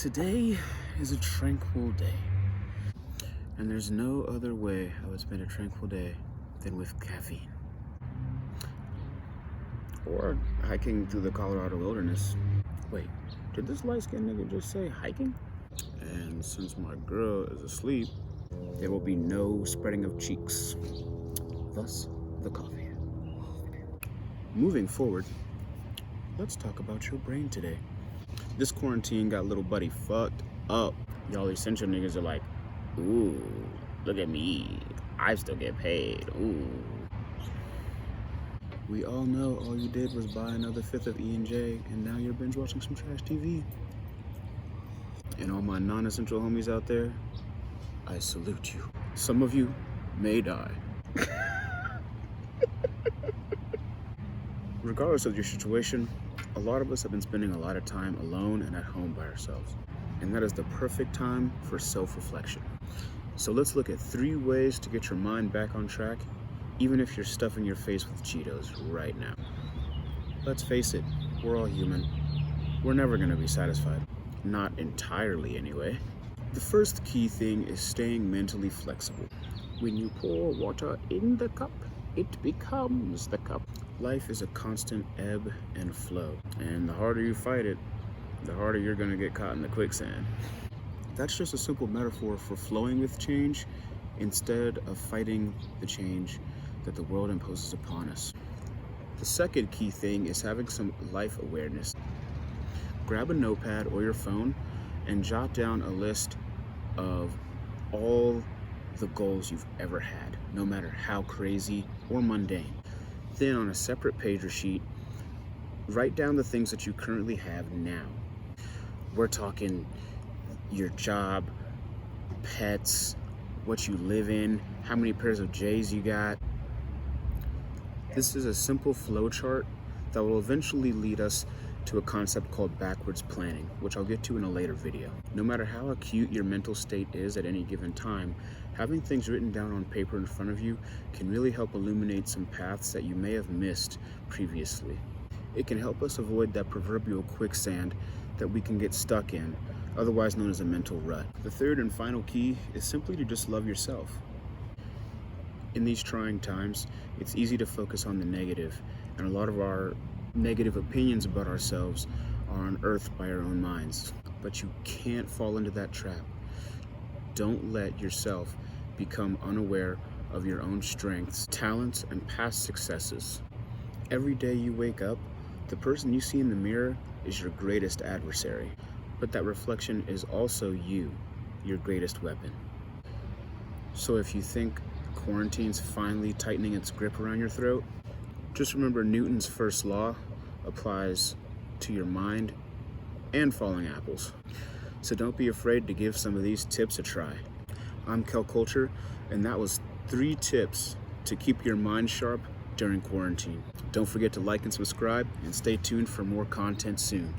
Today is a tranquil day, and there's no other way I would spend a tranquil day than with caffeine. Or hiking through the Colorado wilderness. Wait, did this light-skinned nigga just say hiking? And since my girl is asleep, there will be no spreading of cheeks. Thus, the coffee. Moving forward, let's talk about your brain today. This quarantine got little buddy fucked up. Y'all essential niggas are like, ooh, look at me. I still get paid. Ooh. We all know all you did was buy another fifth of E&J, and now you're binge watching some trash TV. And all my non-essential homies out there, I salute you. Some of you may die. Regardless of your situation, a lot of us have been spending a lot of time alone and at home by ourselves. And that is the perfect time for self-reflection. So let's look at 3 ways to get your mind back on track, even if you're stuffing your face with Cheetos right now. Let's face it, we're all human. We're never gonna be satisfied. Not entirely anyway. The first key thing is staying mentally flexible. When you pour water in the cup, it becomes the cup. Life is a constant ebb and flow, and the harder you fight it, the harder you're gonna get caught in the quicksand. That's just a simple metaphor for flowing with change instead of fighting the change that the world imposes upon us. The second key thing is having some life awareness. Grab a notepad or your phone and jot down a list of all the goals you've ever had, no matter how crazy or mundane. Then on a separate page or sheet, write down the things that you currently have now. We're talking your job, pets, what you live in, how many pairs of J's you got. This is a simple flow chart that will eventually lead us to a concept called backwards planning, which I'll get to in a later video. No matter how acute your mental state is at any given time, having things written down on paper in front of you can really help illuminate some paths that you may have missed previously. It can help us avoid that proverbial quicksand that we can get stuck in, otherwise known as a mental rut. The third and final key is simply to just love yourself. In these trying times, it's easy to focus on the negative, and a lot of our negative opinions about ourselves are unearthed by our own minds. But you can't fall into that trap. Don't let yourself become unaware of your own strengths, talents, and past successes. Every day you wake up, the person you see in the mirror is your greatest adversary, but that reflection is also you, your greatest weapon. So if you think quarantine's finally tightening its grip around your throat, just remember Newton's first law applies to your mind and falling apples. So don't be afraid to give some of these tips a try. I'm Kel Culture, and that was 3 tips to keep your mind sharp during quarantine. Don't forget to like and subscribe, and stay tuned for more content soon.